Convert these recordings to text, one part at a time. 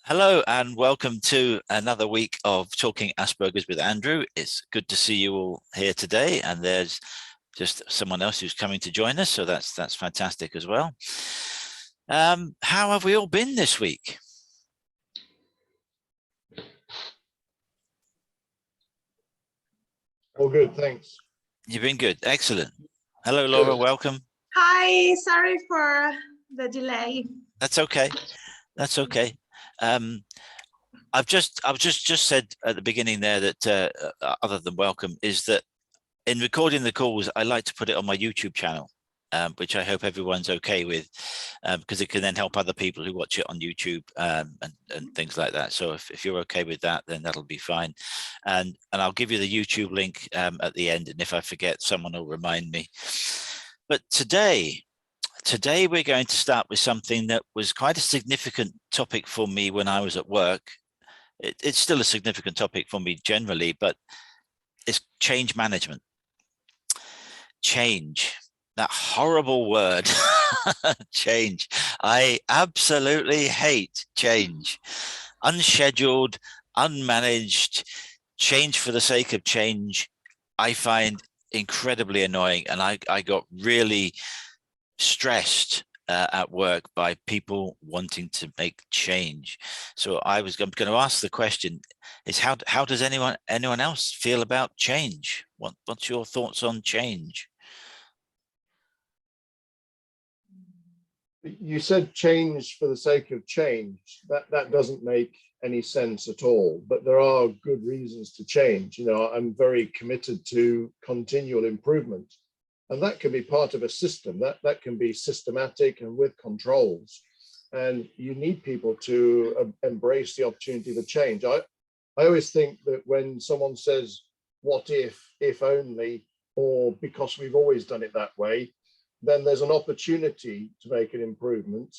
Hello and welcome to another week of Talking Asperger's with Andrew. It's good to see you all here today, and there's just someone else who's coming to join us, so that's fantastic as well. How have we all been this week? All good, thanks. You've been good, excellent. Hello, Laura, welcome. Hi, sorry for the delay. That's okay. That's okay. I've just said at the beginning there that other than welcome is that in recording the calls, I like to put it on my YouTube channel, which I hope everyone's okay with, because it can then help other people who watch it on YouTube and things like that. So if you're okay with that, then that'll be fine. And I'll give you the YouTube link at the end. And if I forget, someone will remind me. But today we're going to start with something that was quite a significant topic for me when I was at work. It's still a significant topic for me generally, but it's change management. Change, that horrible word. Change. I absolutely hate change. Unscheduled, unmanaged, change for the sake of change, I find incredibly annoying. And I got really stressed at work by people wanting to make change. So I'm going to ask the question is how does anyone else feel about change? What's your thoughts on change? You said change for the sake of change. That doesn't make any sense at all, but there are good reasons to change. You know, I'm very committed to continual improvement, and that can be part of a system. That can be systematic and with controls, and you need people to embrace the opportunity for change. I always think that when someone says, what if only, or because we've always done it that way, then there's an opportunity to make an improvement,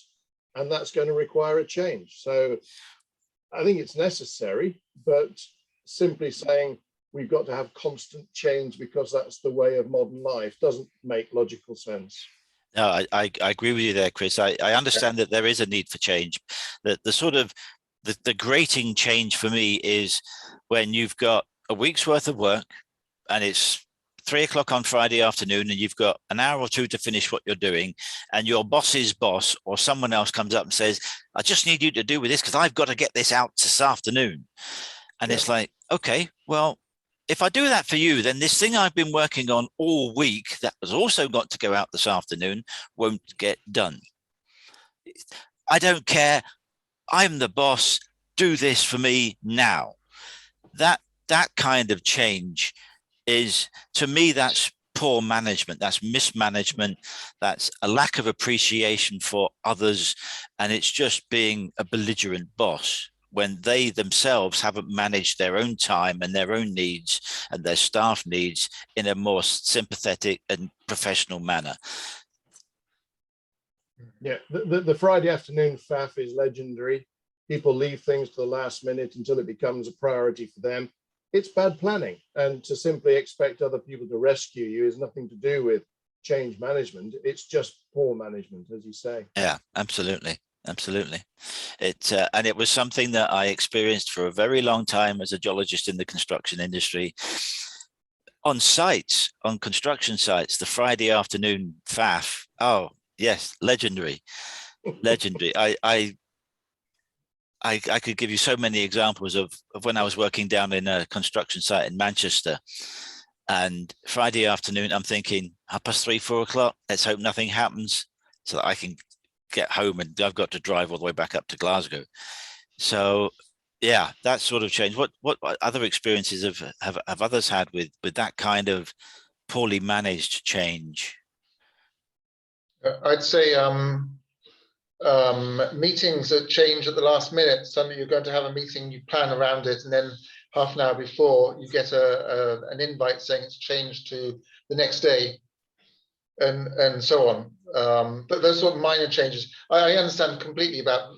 and that's going to require a change. So I think it's necessary, but simply saying we've got to have constant change because that's the way of modern life doesn't make logical sense. No, I agree with you there, Chris. I understand that there is a need for change. The sort of the grating change for me is when you've got a week's worth of work and it's 3 o'clock on Friday afternoon and you've got an hour or two to finish what you're doing, and your boss's boss or someone else comes up and says, I just need you to do with this because I've got to get this out this afternoon. And it's like, okay, well, if I do that for you, then this thing I've been working on all week that has also got to go out this afternoon won't get done. I don't care. I'm the boss. Do this for me now. That kind of change is, to me, that's poor management. That's mismanagement. That's a lack of appreciation for others. And it's just being a belligerent boss when they themselves haven't managed their own time and their own needs and their staff needs in a more sympathetic and professional manner. Yeah, the Friday afternoon faff is legendary. People leave things to the last minute until it becomes a priority for them. It's bad planning, and to simply expect other people to rescue you is nothing to do with change management. It's just poor management, as you say. Yeah, absolutely. Absolutely. And it was something that I experienced for a very long time as a geologist in the construction industry. On sites, on construction sites, the Friday afternoon faff. Oh, yes, legendary. Legendary. I could give you so many examples of when I was working down in a construction site in Manchester, and Friday afternoon, I'm thinking 3:30, 4 o'clock, let's hope nothing happens so that I can get home, and I've got to drive all the way back up to Glasgow. So yeah, that sort of change. What other experiences have others had with that kind of poorly managed change? I'd say meetings that change at the last minute. Suddenly you're going to have a meeting, you plan around it, and then half an hour before you get an invite saying it's changed to the next day, and so on. But those sort of minor changes, I understand completely about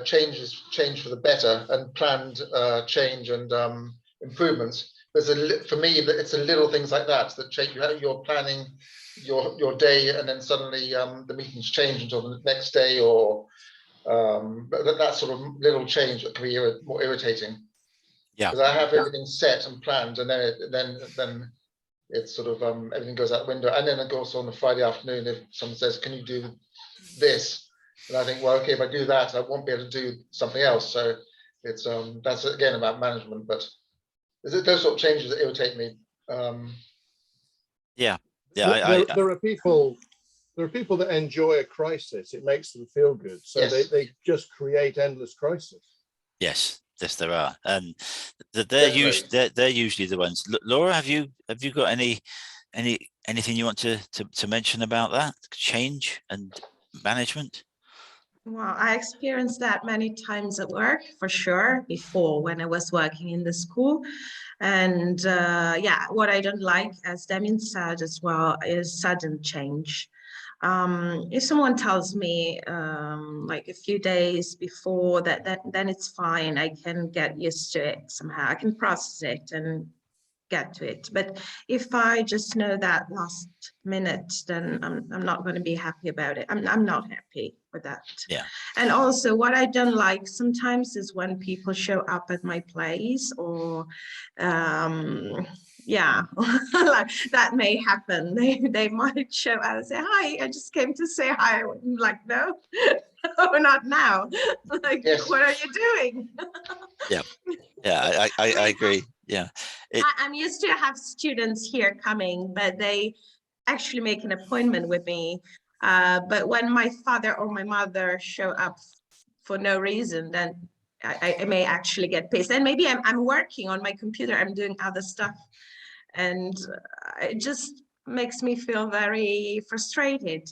change for the better and planned change and improvements. For me, it's the little things like that change. You're planning your day, and then suddenly the meetings change until the next day, or But that sort of little change that can be more irritating. Yeah. Because I have everything set and planned, and then it's sort of everything goes out the window. And then of course on a Friday afternoon, if someone says, "Can you do this?" and I think, well, okay, if I do that, I won't be able to do something else. So it's that's again about management, but is it those sort of changes that irritate me? Yeah. There are people that enjoy a crisis. It makes them feel good, so Yes. they just create endless crisis. Yes, there are, and they're Definitely. they're usually the ones. Laura, have you got anything you want to mention about that change and management? Well, I experienced that many times at work, for sure, before when I was working in the school. And yeah, what I don't like, as Damien said as well, is sudden change. If someone tells me like a few days before that, then it's fine. I can get used to it somehow. I can process it and get to it. But if I just know that last minute, then I'm not going to be happy about it. I'm not happy with that. Yeah. And also what I don't like sometimes is when people show up at my place, or yeah, like that may happen. They might show up and say, "Hi, I just came to say hi." I'm like, no, no, not now. Like, Yes. what are you doing? Yeah, I agree. Yeah. I'm used to have students here coming, but they actually make an appointment with me. But when my father or my mother show up for no reason, then I may actually get pissed. And maybe I'm working on my computer, I'm doing other stuff. And it just makes me feel very frustrated.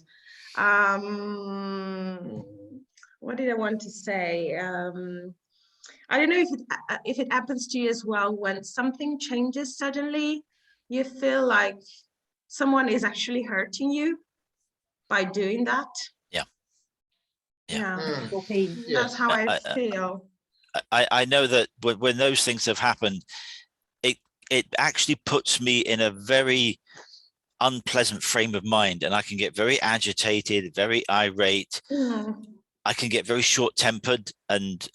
What did I want to say? I don't know if it happens to you as well, when something changes suddenly, you feel like someone is actually hurting you by doing that. Yeah. Yeah, Yes. that's how I feel. I know that when those things have happened, it actually puts me in a very unpleasant frame of mind, and I can get very agitated, very irate. I can get very short-tempered, and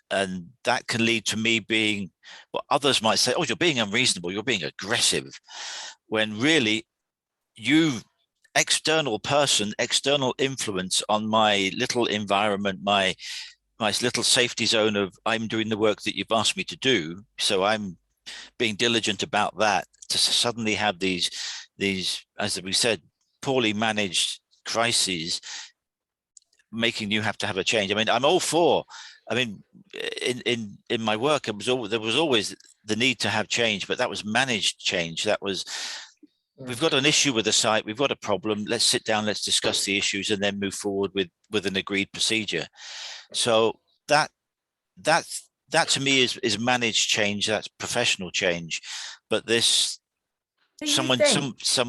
that can lead to me being what others might say, "Oh, you're being unreasonable, you're being aggressive," when really external person, external influence on my little environment, my little safety zone of I'm doing the work that you've asked me to do, so I'm being diligent about that, to suddenly have these, as we said, poorly managed crises, making you have to have a change. I mean, I'm all for, I mean, in my work, there was always the need to have change, but that was managed change. That was, we've got an issue with the site, we've got a problem, let's sit down, let's discuss the issues, and then move forward with an agreed procedure. So that to me is managed change, that's professional change. But this, someone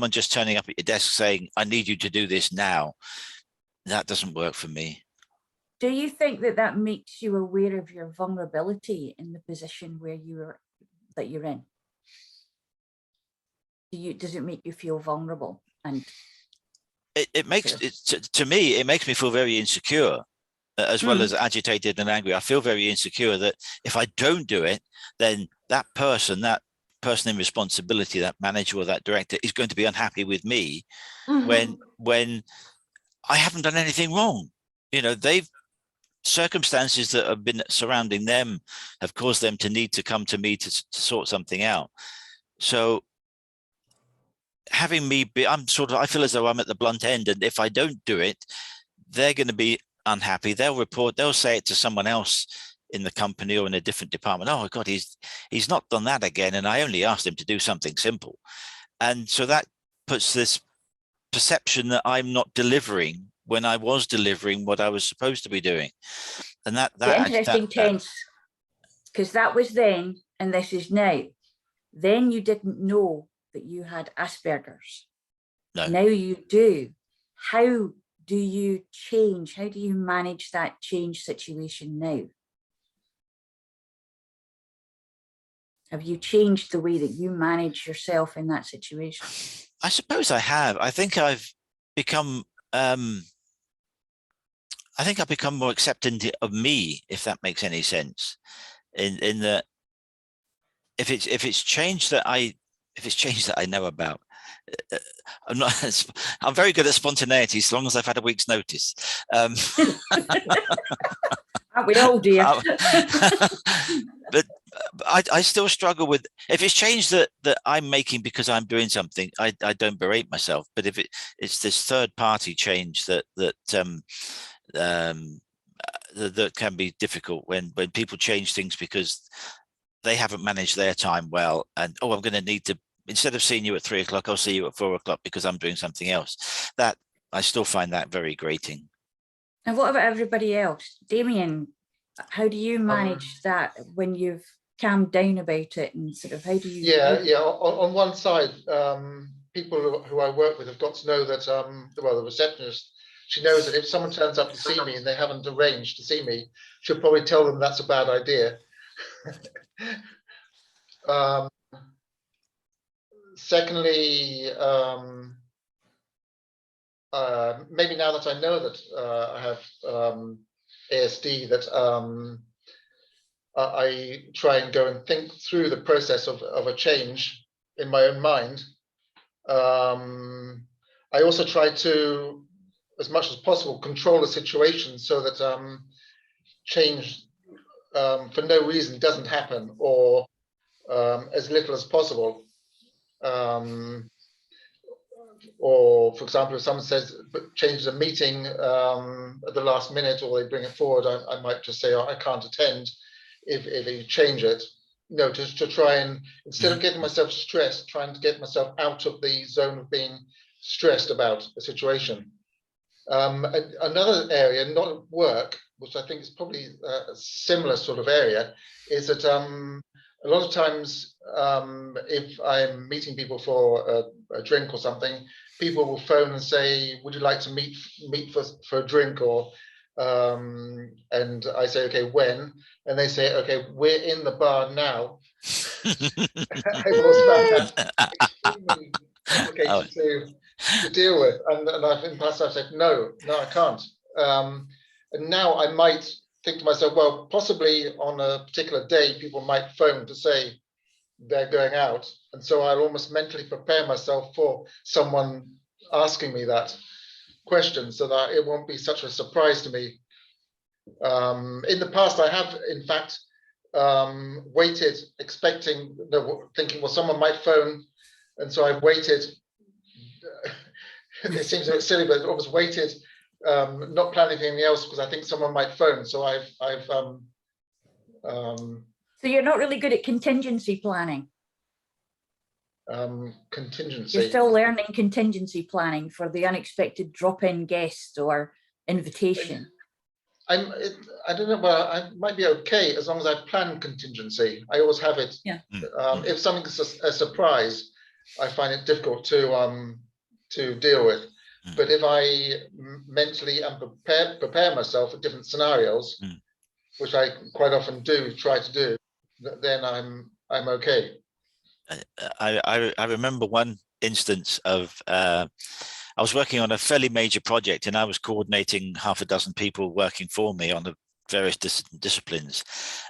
just turning up at your desk saying, "I need you to do this now," that doesn't work for me. Do you think that makes you aware of your vulnerability in the position where you're in? Does it make you feel vulnerable? And it makes it, to me, it makes me feel very insecure, as well as agitated and angry. I feel very insecure that if I don't do it, then that person in responsibility, that manager or that director, is going to be unhappy with me when I haven't done anything wrong. You know, circumstances that have been surrounding them have caused them to need to come to me to sort something out. So having me be, I feel as though I'm at the blunt end, and if I don't do it, they're going to be unhappy. They'll say it to someone else in the company or in a different department. "Oh God, he's not done that again, and I only asked him to do something simple." And so that puts this perception that I'm not delivering when I was delivering what I was supposed to be doing. And that interesting tense, because that was then and this is now. Then you didn't know that you had Asperger's. No. Now you do. How do you change? How do you manage that change situation now? Have you changed the way that you manage yourself in that situation? I suppose I have. I think I've become, I think I've become more accepting of me, if that makes any sense. In that, if it's change that I know about, I'm not. I'm very good at spontaneity, as long as I've had a week's notice. Aren't we all, dear? But I still struggle with, if it's change that I'm making because I'm doing something, I don't berate myself. But if it's this third party change that can be difficult when people change things because they haven't managed their time well, and I'm going to need to, instead of seeing you at 3 o'clock, I'll see you at 4 o'clock because I'm doing something else. That I still find that very grating. And what about everybody else? Damien, how do you manage that when you've calmed down about it, and sort of how do you? Yeah. On one side, people who I work with have got to know that, the receptionist, she knows that if someone turns up to see me and they haven't arranged to see me, she'll probably tell them that's a bad idea. Secondly, maybe now that I know that I have ASD, that I try and go and think through the process of a change in my own mind. I also try to, as much as possible, control the situation so that change for no reason doesn't happen, or as little as possible. Or, for example, if someone says changes a meeting at the last minute, or they bring it forward, I might just say, I can't attend if you change it. Just to try and, instead of getting myself stressed, trying to get myself out of the zone of being stressed about a situation. Another area, not at work, which I think is probably a similar sort of area, is that a lot of times, if I'm meeting people for a drink or something, people will phone and say, "Would you like to meet for a drink?" Or and I say, "Okay, when?" And they say, "Okay, we're in the bar now." I've always found that extremely complicated to deal with, and I've in the past I've said, "No, I can't." And now I might think to myself, well, possibly on a particular day, people might phone to say they're going out. And so I'll almost mentally prepare myself for someone asking me that question so that it won't be such a surprise to me. In the past, I have, in fact, waited, thinking, well, someone might phone. And so I've waited. It seems a bit silly, but I almost waited, not planning anything else because I think someone might phone. So So you're not really good at contingency planning. Contingency. You're still learning contingency planning for the unexpected drop-in guest or invitation. I don't know, but I might be okay as long as I plan contingency. I always have it. Yeah. If something's a surprise, I find it difficult to deal with. But if I mentally and prepare myself for different scenarios, which I quite often try to do, then I'm okay. I remember one instance of I was working on a fairly major project, and I was coordinating half a dozen people working for me on the various disciplines,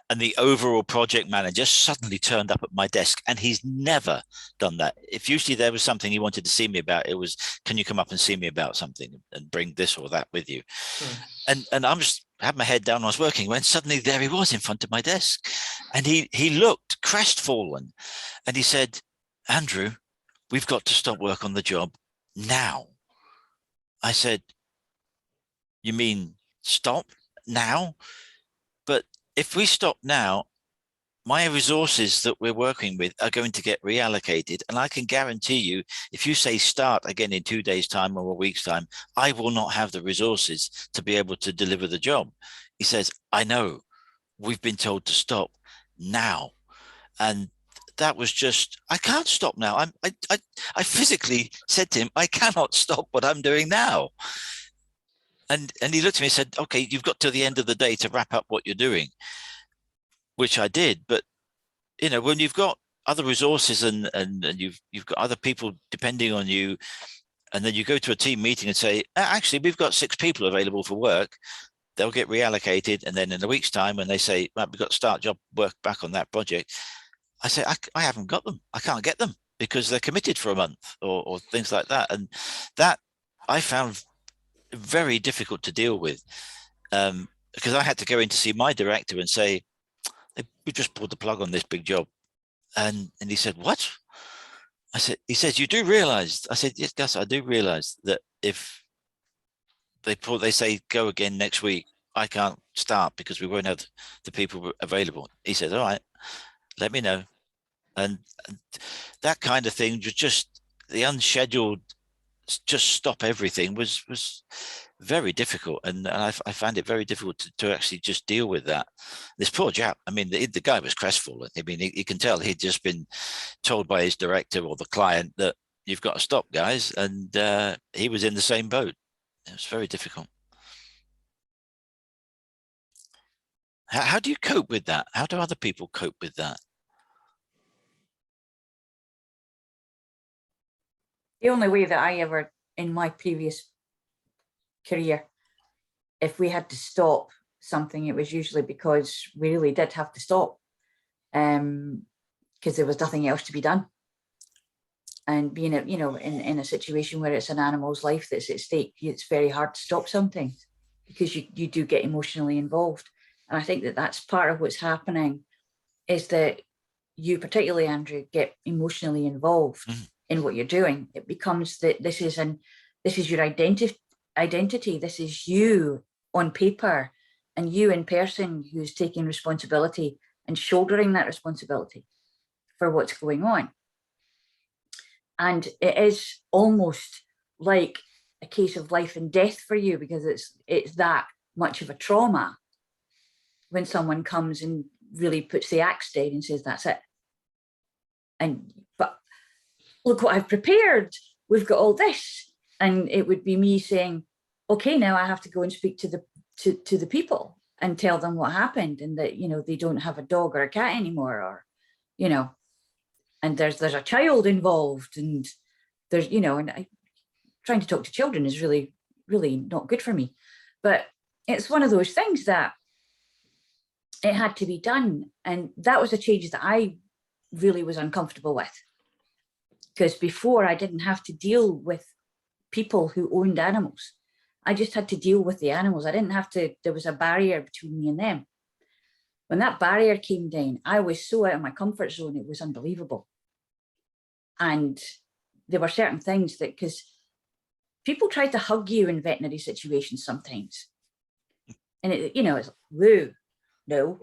and the overall project manager suddenly turned up at my desk, and he's never done that. If usually there was something he wanted to see me about, it was, can you come up and see me about something and bring this or that with you? And I'm just had my head down, I was working, when suddenly there he was in front of my desk, and he looked crestfallen, and he said, "Andrew, we've got to stop work on the job now." I said, "You mean stop now?" But if we stop now, my resources that we're working with are going to get reallocated. And I can guarantee you, if you say start again in 2 days' time or a week's time, I will not have the resources to be able to deliver the job. He says, "I know, we've been told to stop now." And that was just, I can't stop now. I physically said to him, I cannot stop what I'm doing now. And he looked at me and said, "Okay, you've got till the end of the day to wrap up what you're doing," which I did. But, when you've got other resources and you've got other people depending on you, and then you go to a team meeting and say, "Actually, we've got 6 people available for work," they'll get reallocated, and then in a week's time, when they say, right, we've got to start work back on that project, I say, I haven't got them. I can't get them because they're committed for a month or things like that. And that I found very difficult to deal with, because I had to go in to see my director and say, we just pulled the plug on this big job. And he said, what? I said, he says, you do realize? I said, yes, Gus, I do realize that if they say go again next week, I can't start because we won't have the people available. He said, all right, let me know. And that kind of thing, just the unscheduled, just stop everything was very difficult. And I found it very difficult to actually just deal with that. This poor chap, I mean, the guy was crestfallen. I mean, you can tell he'd just been told by his director or the client that you've got to stop, guys. And he was in the same boat. It was very difficult. How do you cope with that? How do other people cope with that? The only way that I ever, in my previous career, if we had to stop something, it was usually because we really did have to stop, because there was nothing else to be done. And being, in a situation where it's an animal's life that's at stake, it's very hard to stop something because you do get emotionally involved. And I think that that's part of what's happening, is that you, particularly Andrew, get emotionally involved in what you're doing. It becomes that this is your identity. This is you on paper, and you in person who's taking responsibility and shouldering that responsibility for what's going on. And it is almost like a case of life and death for you, because it's that much of a trauma when someone comes and really puts the axe down and says, that's it. But look what I've prepared. We've got all this. And it would be me saying, okay, now I have to go and speak to the people and tell them what happened, and that, they don't have a dog or a cat anymore, or, and there's a child involved, and there's, and trying to talk to children is really, really not good for me. But it's one of those things that it had to be done. And that was a change that I really was uncomfortable with, because before I didn't have to deal with people who owned animals. I just had to deal with the animals. I didn't have to, there was a barrier between me and them. When that barrier came down, I was so out of my comfort zone, it was unbelievable. And there were certain things that, because people try to hug you in veterinary situations sometimes. And it's like, woo, no.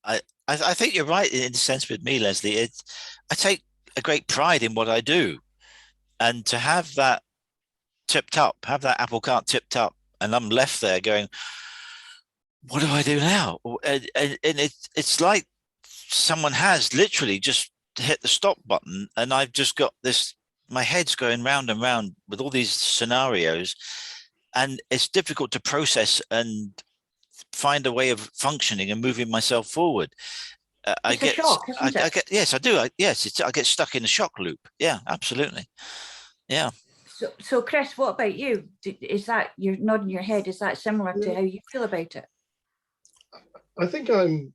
I think you're right in the sense with me, Leslie. I take a great pride in what I do. And to have that tipped up, have that apple cart tipped up, and I'm left there going, what do I do now? And it's like someone has literally just hit the stop button, and I've just got this, my head's going round and round with all these scenarios, and it's difficult to process and find a way of functioning and moving myself forward. I get stuck in a shock loop. Yeah, absolutely. Yeah. So Chris, what about you? Is that, you're nodding your head, is that similar to how you feel about it? I think I'm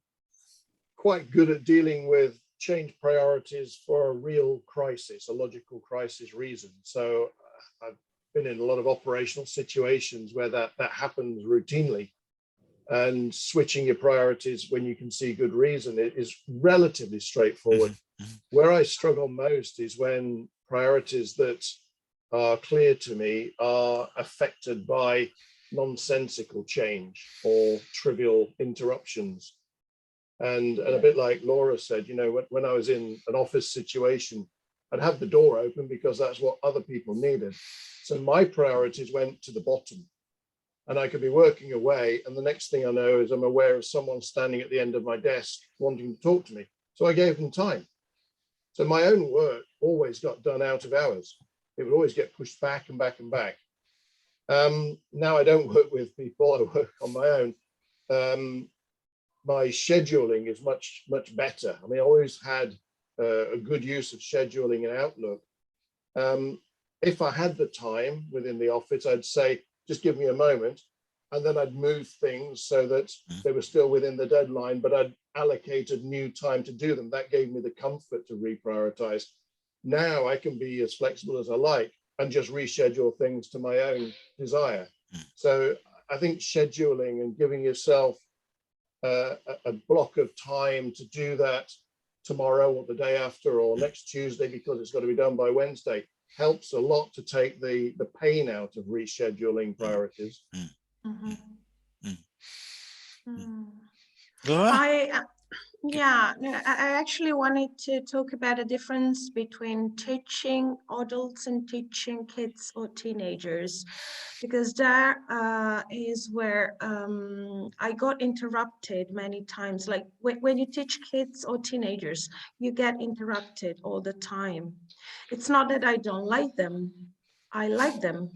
quite good at dealing with change priorities for a real crisis, a logical crisis reason. So I've been in a lot of operational situations where that happens routinely. And switching your priorities when you can see good reason, it is relatively straightforward. Where I struggle most is when priorities that are clear to me are affected by nonsensical change or trivial interruptions. And a bit like Laura said, when I was in an office situation, I'd have the door open because that's what other people needed. So my priorities went to the bottom. And I could be working away, and the next thing I know is I'm aware of someone standing at the end of my desk wanting to talk to me. So I gave them time. So my own work always got done out of hours. It would always get pushed back and back and back. Now I don't work with people, I work on my own. My scheduling is much, much better. I mean, I always had a good use of scheduling and Outlook. If I had the time within the office, I'd say, just give me a moment. and then I'd move things so that they were still within the deadline, but I'd allocated new time to do them. That gave me the comfort to reprioritize. Now I can be as flexible as I like and just reschedule things to my own desire. So I think scheduling and giving yourself a block of time to do that tomorrow or the day after or next Tuesday, because it's got to be done by Wednesday, helps a lot to take the pain out of rescheduling priorities. Laura? Yeah, no, I actually wanted to talk about a difference between teaching adults and teaching kids or teenagers, because that is where I got interrupted many times. Like when you teach kids or teenagers, you get interrupted all the time. It's not that I don't like them. I like them.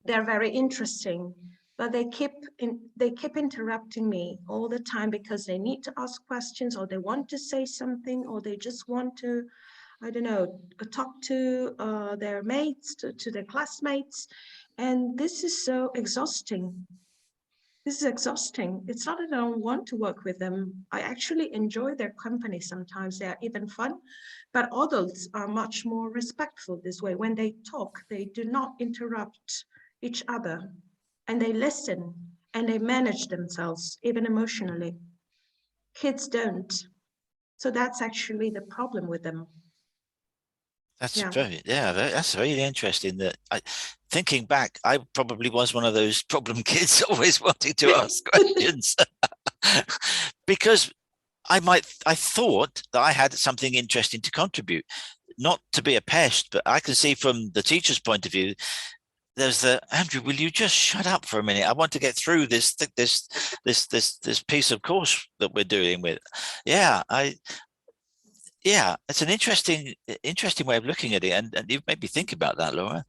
They're very interesting. But they keep interrupting me all the time because they need to ask questions, or they want to say something, or they just want to, I don't know, talk to their mates, to their classmates. And this is so exhausting. This is exhausting. It's not that I don't want to work with them. I actually enjoy their company sometimes. They are even fun. But adults are much more respectful this way. When they talk, they do not interrupt each other. And they listen and they manage themselves, even emotionally. Kids don't. So that's actually the problem with them. That's that's very interesting. That thinking back, I probably was one of those problem kids, always wanting to ask questions, because I thought that I had something interesting to contribute, not to be a pest, but I can see from the teacher's point of view, there's Andrew, will you just shut up for a minute? I want to get through this piece of course that we're doing with. It's an interesting way of looking at it, and you've made me think about that, Laura.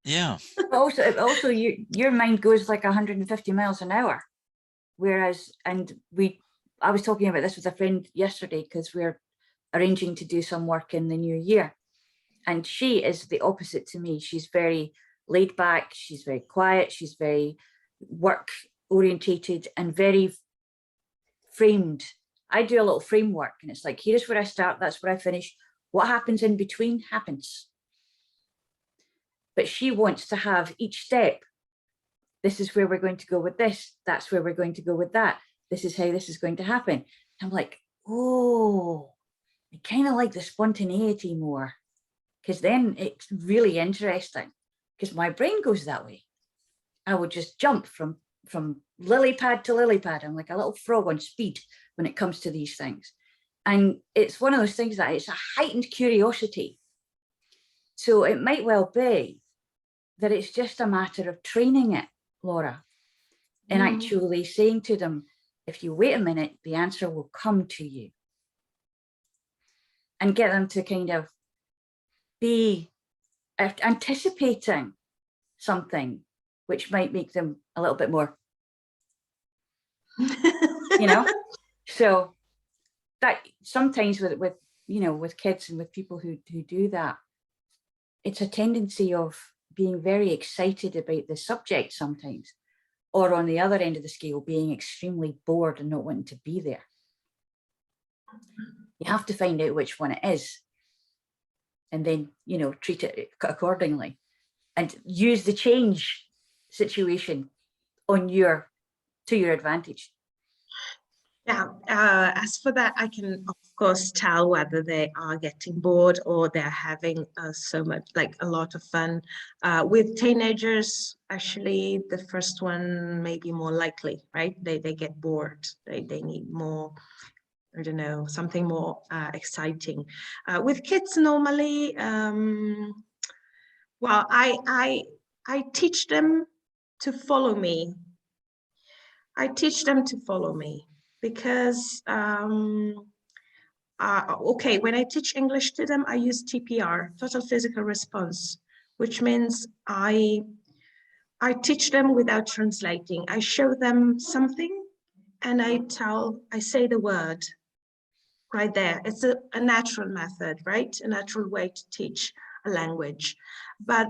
Yeah. Also, your mind goes like 150 miles an hour, whereas, I was talking about this with a friend yesterday because we're arranging to do some work in the new year, and she is the opposite to me. She's very laid back, she's very quiet, she's very work orientated and very framed. I do a little framework, and it's like, here's where I start, that's where I finish. What happens in between happens. But she wants to have each step. This is where we're going to go with this. That's where we're going to go with that. This is how this is going to happen. I'm like, oh, I kind of like the spontaneity more, because then it's really interesting. Because my brain goes that way. I would just jump from lily pad to lily pad. I'm like a little frog on speed when it comes to these things. And it's one of those things that it's a heightened curiosity. So it might well be that it's just a matter of training it, Laura, and actually saying to them, if you wait a minute, the answer will come to you. And get them to kind of be anticipating something which might make them a little bit more, so that sometimes with kids and with people who do that, it's a tendency of being very excited about the subject sometimes, or on the other end of the scale, being extremely bored and not wanting to be there. You have to find out which one it is, and then, treat it accordingly and use the change situation to your advantage. Yeah, as for that, I can of course tell whether they are getting bored or they're having so much, like a lot of fun. With teenagers, actually, the first one may be more likely, right? They get bored. They need more, I don't know, something more exciting. With kids, normally, well, I teach them to follow me. I teach them to follow me. Because, okay, when I teach English to them, I use TPR, total physical response, which means I teach them without translating. I show them something and I say the word right there. It's a natural method, right? A natural way to teach a language. But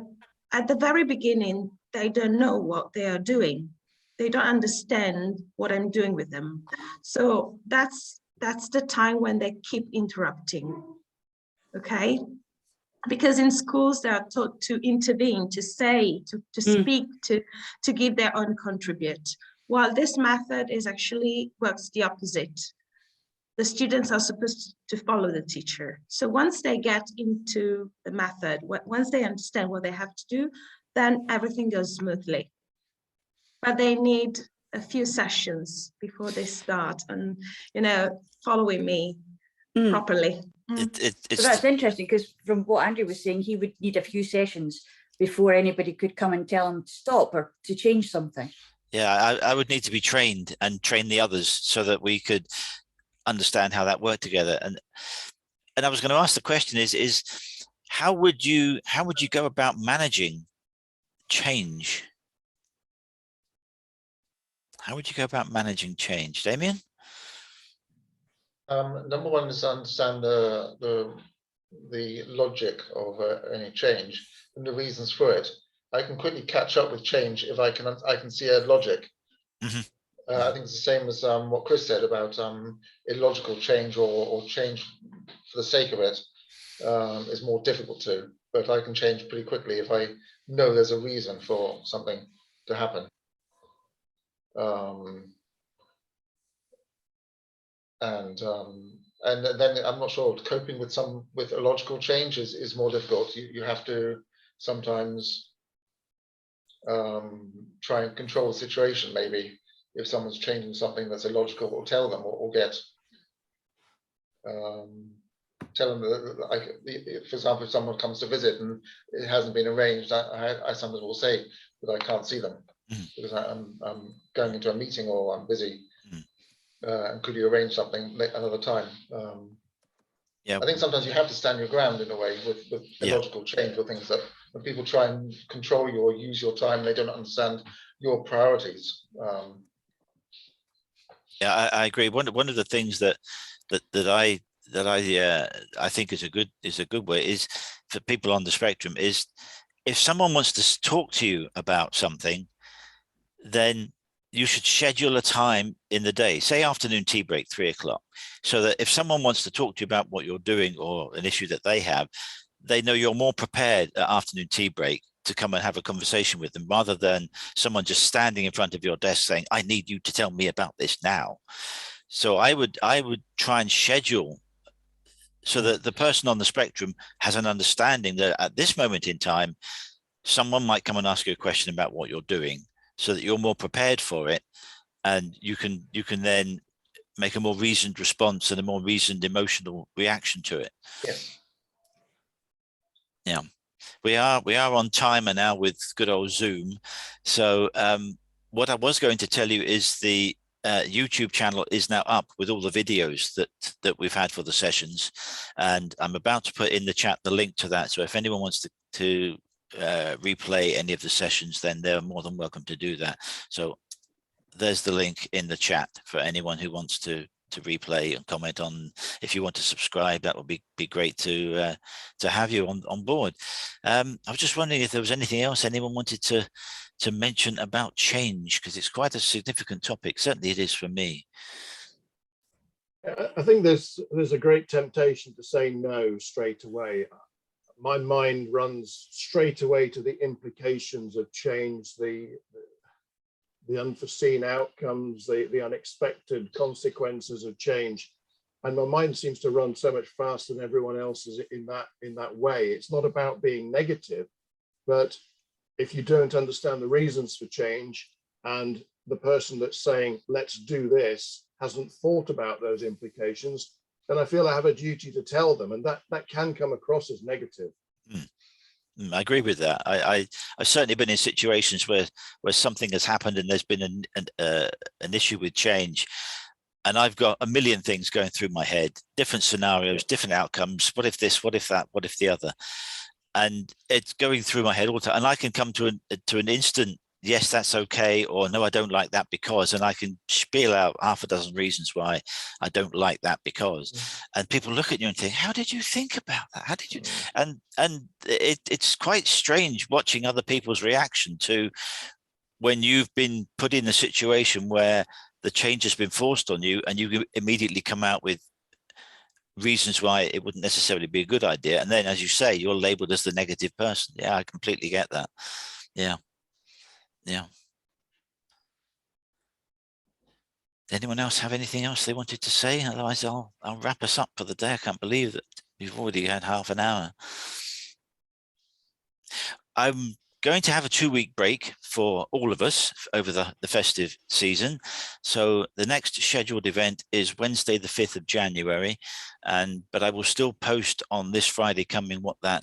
at the very beginning, they don't know what they are doing. they don't understand what I'm doing with them. So that's the time when they keep interrupting. Okay. Because in schools they are taught to intervene, to say, to speak, to give their own contribute. While this method is actually works the opposite. The students are supposed to follow the teacher. So once they get into the method, once they understand what they have to do, then everything goes smoothly. But they need a few sessions before they start and, you know, following me properly. So that's interesting, because from what Andrew was saying, he would need a few sessions before anybody could come and tell him to stop or to change something. Yeah, I would need to be trained and train the others so that we could understand how that worked together. And I was going to ask the question is how would you go about managing change? How would you go about managing change, Damien? Number one is to understand the logic of any change and the reasons for it. I can quickly catch up with change if I can see a logic. I think it's the same as what Chris said about illogical change or change for the sake of it is more difficult to, but I can change pretty quickly if I know there's a reason for something to happen. And then I'm not sure, coping with illogical change is more difficult. You have to sometimes try and control the situation. Maybe if someone's changing something that's illogical, or tell them, or get tell them that, for example, if someone comes to visit and it hasn't been arranged, I sometimes will say that I can't see them because I'm going into a meeting or I'm busy. And could you arrange something another time? Yeah, I think sometimes you have to stand your ground in a way with illogical change or things that when people try and control you or use your time, they don't understand your priorities. Yeah, I agree. One of the things that I think is a good way is for people on the spectrum is if someone wants to talk to you about something, then you should schedule a time in the day, say afternoon tea break, 3 o'clock, so that if someone wants to talk to you about what you're doing or an issue that they have, they know you're more prepared at afternoon tea break to come and have a conversation with them, rather than someone just standing in front of your desk saying, I need you to tell me about this now. So I would try and schedule so that the person on the spectrum has an understanding that at this moment in time, someone might come and ask you a question about what you're doing, so that you're more prepared for it, and you can then make a more reasoned response and a more reasoned emotional reaction to it. Yes. Yeah, we are on timer now with good old Zoom. So what I was going to tell you is the YouTube channel is now up with all the videos that we've had for the sessions, and I'm about to put in the chat the link to that. So if anyone wants to replay any of the sessions, then they're more than welcome to do that. So there's the link in the chat for anyone who wants to replay and comment on. If you want to subscribe, that would be great to have you on board. I was just wondering if there was anything else anyone wanted to mention about change, because it's quite a significant topic. Certainly it is for me. I think there's a great temptation to say no straight away. My mind runs straight away to the implications of change, the unforeseen outcomes, the unexpected consequences of change, and my mind seems to run so much faster than everyone else's in that way. It's not about being negative, but if you don't understand the reasons for change, and the person that's saying let's do this hasn't thought about those implications, then I feel I have a duty to tell them, and that can come across as negative. I agree with that. I've certainly been in situations where something has happened and there's been an issue with change, and I've got a million things going through my head, different scenarios, different outcomes. What if this? What if that? What if the other? And it's going through my head all the time. And I can come to an instant, yes, that's okay, or no, I don't like that because, and I can spiel out half a dozen reasons why I don't like that because, and people look at you and think, how did you think about that? How did you? And it's quite strange watching other people's reaction to when you've been put in a situation where the change has been forced on you and you immediately come out with reasons why it wouldn't necessarily be a good idea. And then, as you say, you're labeled as the negative person. Yeah, I completely get that. Yeah. Yeah. Anyone else have anything else they wanted to say? Otherwise, I'll wrap us up for the day. I can't believe that we've already had half an hour. I'm going to have a 2-week break for all of us over the festive season. So the next scheduled event is Wednesday, the 5th of January. But I will still post on this Friday coming what that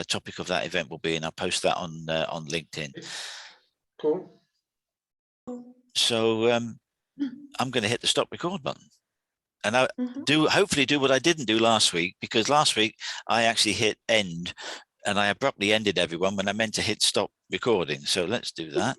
topic of that event will be. And I'll post that on LinkedIn. Cool. So I'm going to hit the stop record button. And I hopefully do what I didn't do last week, because last week I actually hit end and I abruptly ended everyone when I meant to hit stop recording. So let's do that.